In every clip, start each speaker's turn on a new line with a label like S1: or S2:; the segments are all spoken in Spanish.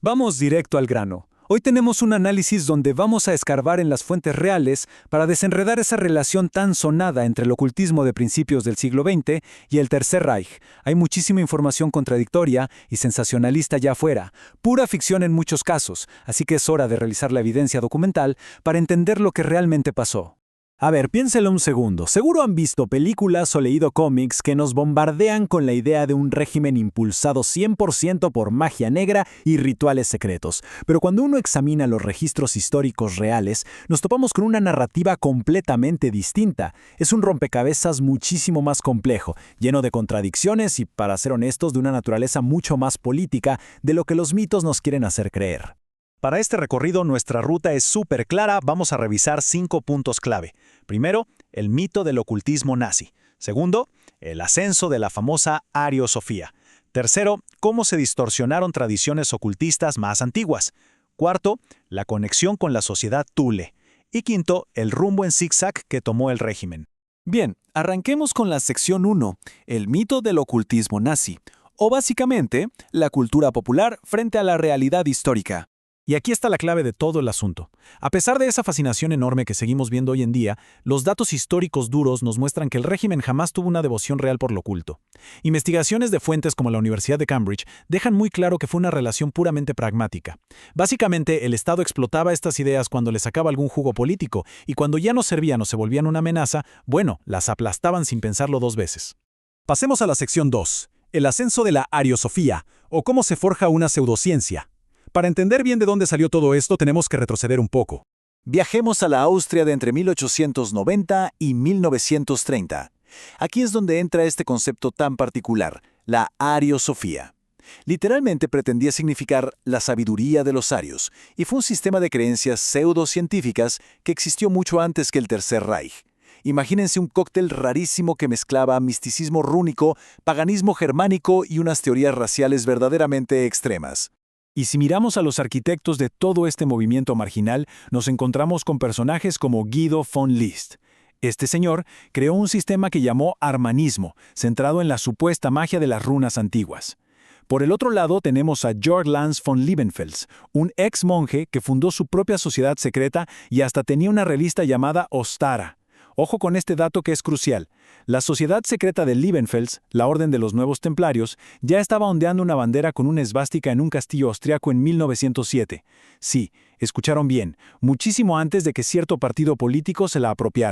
S1: Vamos directo al grano. Hoy tenemos un análisis donde vamos a escarbar en las fuentes reales para desenredar esa relación tan sonada entre el ocultismo de principios del siglo XX y el Tercer Reich. Hay muchísima información contradictoria y sensacionalista allá afuera, pura ficción en muchos casos, así que es hora de realizar la evidencia documental para entender lo que realmente pasó.
S2: A ver, piénselo un segundo. Seguro han visto películas o leído cómics que nos bombardean con la idea de un régimen impulsado 100% por magia negra y rituales secretos. Pero cuando uno examina los registros históricos reales, nos topamos con una narrativa completamente distinta. Es un rompecabezas muchísimo más complejo, lleno de contradicciones y, para ser honestos, de una naturaleza mucho más política de lo que los mitos nos quieren hacer creer.
S3: Para este recorrido, nuestra ruta es súper clara. Vamos a revisar 5 puntos clave. Primero, el mito del ocultismo nazi. Segundo, el ascenso de la famosa ariosofía. Tercero, cómo se distorsionaron tradiciones ocultistas más antiguas. Cuarto, la conexión con la sociedad Thule. Y quinto, el rumbo en zigzag que tomó el régimen.
S2: Bien, arranquemos con la sección 1, el mito del ocultismo nazi, o básicamente, la cultura popular frente a la realidad histórica.
S3: Y aquí está la clave de todo el asunto. A pesar de esa fascinación enorme que seguimos viendo hoy en día, los datos históricos duros nos muestran que el régimen jamás tuvo una devoción real por lo oculto. Investigaciones de fuentes como la Universidad de Cambridge dejan muy claro que fue una relación puramente pragmática. Básicamente, el Estado explotaba estas ideas cuando le sacaba algún jugo político, y cuando ya no servían o se volvían una amenaza, bueno, las aplastaban sin pensarlo 2 veces.
S4: Pasemos a la sección 2, el ascenso de la ariosofía, o cómo se forja una pseudociencia. Para entender bien de dónde salió todo esto, tenemos que retroceder un poco.
S2: Viajemos a la Austria de entre 1890 y 1930. Aquí es donde entra este concepto tan particular, la ariosofía. Literalmente pretendía significar la sabiduría de los arios, y fue un sistema de creencias pseudocientíficas que existió mucho antes que el Tercer Reich. Imagínense un cóctel rarísimo que mezclaba misticismo rúnico, paganismo germánico y unas teorías raciales verdaderamente extremas.
S4: Y si miramos a los arquitectos de todo este movimiento marginal, nos encontramos con personajes como Guido von List. Este señor creó un sistema que llamó armanismo, centrado en la supuesta magia de las runas antiguas. Por el otro lado tenemos a Georg Lanz von Liebenfels, un ex monje que fundó su propia sociedad secreta y hasta tenía una revista llamada Ostara. Ojo con este dato que es crucial. La sociedad secreta de Liebenfels, la Orden de los Nuevos Templarios, ya estaba ondeando una bandera con una esvástica en un castillo austriaco en 1907. Sí, escucharon bien, muchísimo antes de que cierto partido político se la apropiara.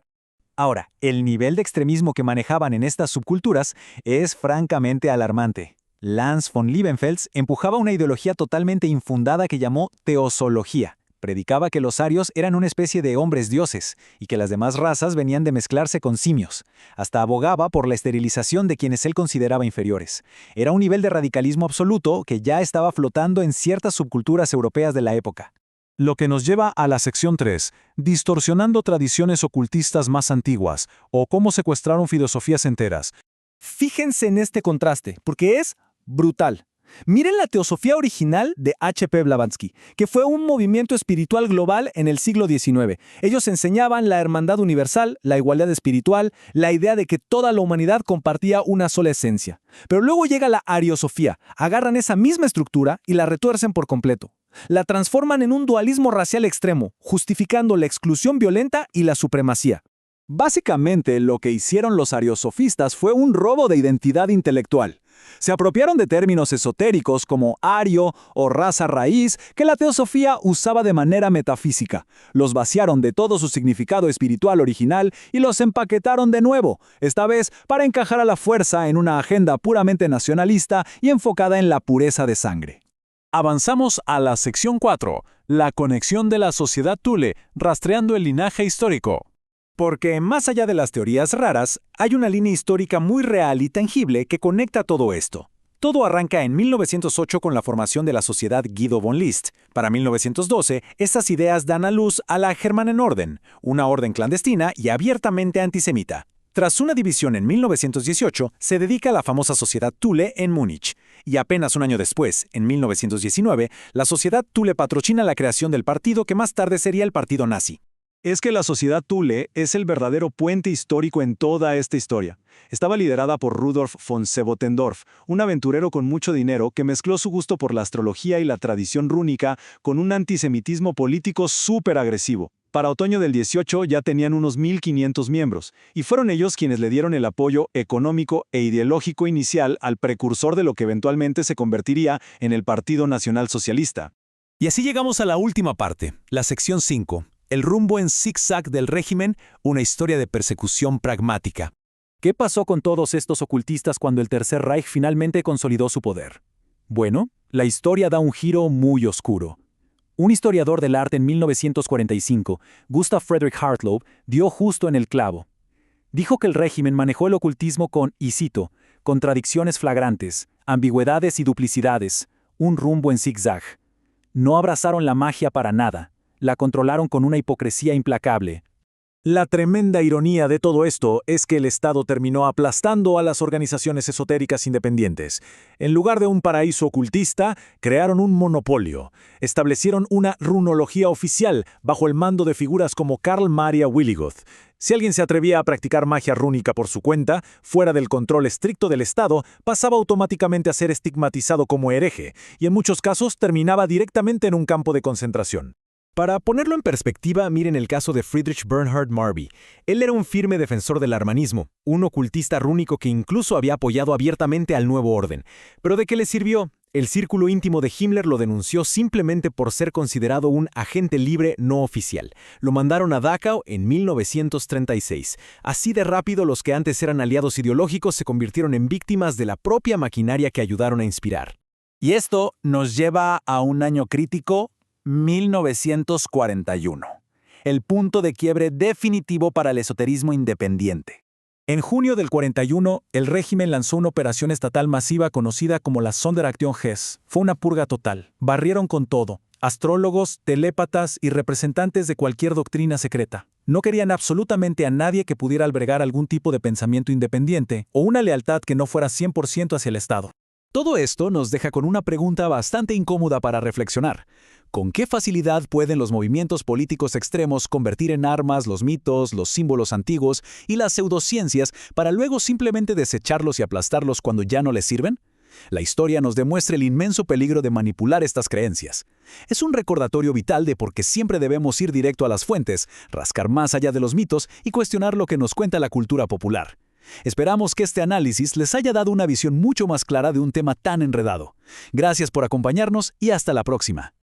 S1: Ahora, el nivel de extremismo que manejaban en estas subculturas es francamente alarmante. Lanz von Liebenfels empujaba una ideología totalmente infundada que llamó teosología. Predicaba que los arios eran una especie de hombres dioses y que las demás razas venían de mezclarse con simios. Hasta abogaba por la esterilización de quienes él consideraba inferiores. Era un nivel de radicalismo absoluto que ya estaba flotando en ciertas subculturas europeas de la época.
S4: Lo que nos lleva a la sección 3, distorsionando tradiciones ocultistas más antiguas, o cómo secuestraron filosofías enteras.
S1: Fíjense en este contraste, porque es brutal. Miren la teosofía original de H.P. Blavatsky, que fue un movimiento espiritual global en el siglo XIX. Ellos enseñaban la hermandad universal, la igualdad espiritual, la idea de que toda la humanidad compartía una sola esencia. Pero luego llega la ariosofía, agarran esa misma estructura y la retuercen por completo. La transforman en un dualismo racial extremo, justificando la exclusión violenta y la supremacía.
S2: Básicamente, lo que hicieron los ariosofistas fue un robo de identidad intelectual. Se apropiaron de términos esotéricos como ario o raza raíz que la teosofía usaba de manera metafísica. Los vaciaron de todo su significado espiritual original y los empaquetaron de nuevo, esta vez para encajar a la fuerza en una agenda puramente nacionalista y enfocada en la pureza de sangre.
S4: Avanzamos a la sección 4, la conexión de la sociedad Thule, rastreando el linaje histórico.
S3: Porque más allá de las teorías raras, hay una línea histórica muy real y tangible que conecta todo esto. Todo arranca en 1908 con la formación de la Sociedad Guido von List. Para 1912, estas ideas dan a luz a la Germanenorden, una orden clandestina y abiertamente antisemita. Tras una división en 1918, se dedica a la famosa Sociedad Thule en Múnich. Y apenas un año después, en 1919, la Sociedad Thule patrocina la creación del partido que más tarde sería el Partido Nazi.
S4: Es que la sociedad Thule es el verdadero puente histórico en toda esta historia. Estaba liderada por Rudolf von Sebottendorf, un aventurero con mucho dinero que mezcló su gusto por la astrología y la tradición rúnica con un antisemitismo político súper agresivo. Para otoño del 18 ya tenían unos 1.500 miembros, y fueron ellos quienes le dieron el apoyo económico e ideológico inicial al precursor de lo que eventualmente se convertiría en el Partido Nacional Socialista.
S3: Y así llegamos a la última parte, la sección 5, el rumbo en zigzag del régimen, una historia de persecución pragmática.
S1: ¿Qué pasó con todos estos ocultistas cuando el Tercer Reich finalmente consolidó su poder? Bueno, la historia da un giro muy oscuro. Un historiador del arte en 1945, Gustav Friedrich Hartlaub, dio justo en el clavo. Dijo que el régimen manejó el ocultismo con, y cito, contradicciones flagrantes, ambigüedades y duplicidades, un rumbo en zigzag. No abrazaron la magia para nada, la controlaron con una hipocresía implacable.
S4: La tremenda ironía de todo esto es que el Estado terminó aplastando a las organizaciones esotéricas independientes. En lugar de un paraíso ocultista, crearon un monopolio. Establecieron una runología oficial bajo el mando de figuras como Karl Maria Willigoth. Si alguien se atrevía a practicar magia rúnica por su cuenta, fuera del control estricto del Estado, pasaba automáticamente a ser estigmatizado como hereje, y en muchos casos terminaba directamente en un campo de concentración.
S3: Para ponerlo en perspectiva, miren el caso de Friedrich Bernhard Marby. Él era un firme defensor del armanismo, un ocultista rúnico que incluso había apoyado abiertamente al nuevo orden. ¿Pero de qué le sirvió? El círculo íntimo de Himmler lo denunció simplemente por ser considerado un agente libre no oficial. Lo mandaron a Dachau en 1936. Así de rápido, los que antes eran aliados ideológicos se convirtieron en víctimas de la propia maquinaria que ayudaron a inspirar.
S2: Y esto nos lleva a un año crítico, 1941, el punto de quiebre definitivo para el esoterismo independiente.
S3: En junio del 41, el régimen lanzó una operación estatal masiva conocida como la Sonderaktion Hess. Fue una purga total. Barrieron con todo: astrólogos, telépatas y representantes de cualquier doctrina secreta. No querían absolutamente a nadie que pudiera albergar algún tipo de pensamiento independiente o una lealtad que no fuera 100% hacia el Estado. Todo esto nos deja con una pregunta bastante incómoda para reflexionar. ¿Con qué facilidad pueden los movimientos políticos extremos convertir en armas los mitos, los símbolos antiguos y las pseudociencias para luego simplemente desecharlos y aplastarlos cuando ya no les sirven? La historia nos demuestra el inmenso peligro de manipular estas creencias. Es un recordatorio vital de por qué siempre debemos ir directo a las fuentes, rascar más allá de los mitos y cuestionar lo que nos cuenta la cultura popular. Esperamos que este análisis les haya dado una visión mucho más clara de un tema tan enredado. Gracias por acompañarnos y hasta la próxima.